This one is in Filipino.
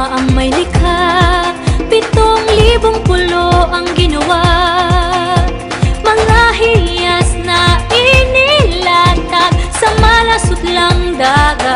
Ama ang may likha, 7,000 pulo ang ginawa. Mga hiyas na inilatag sa malasutlang dagat.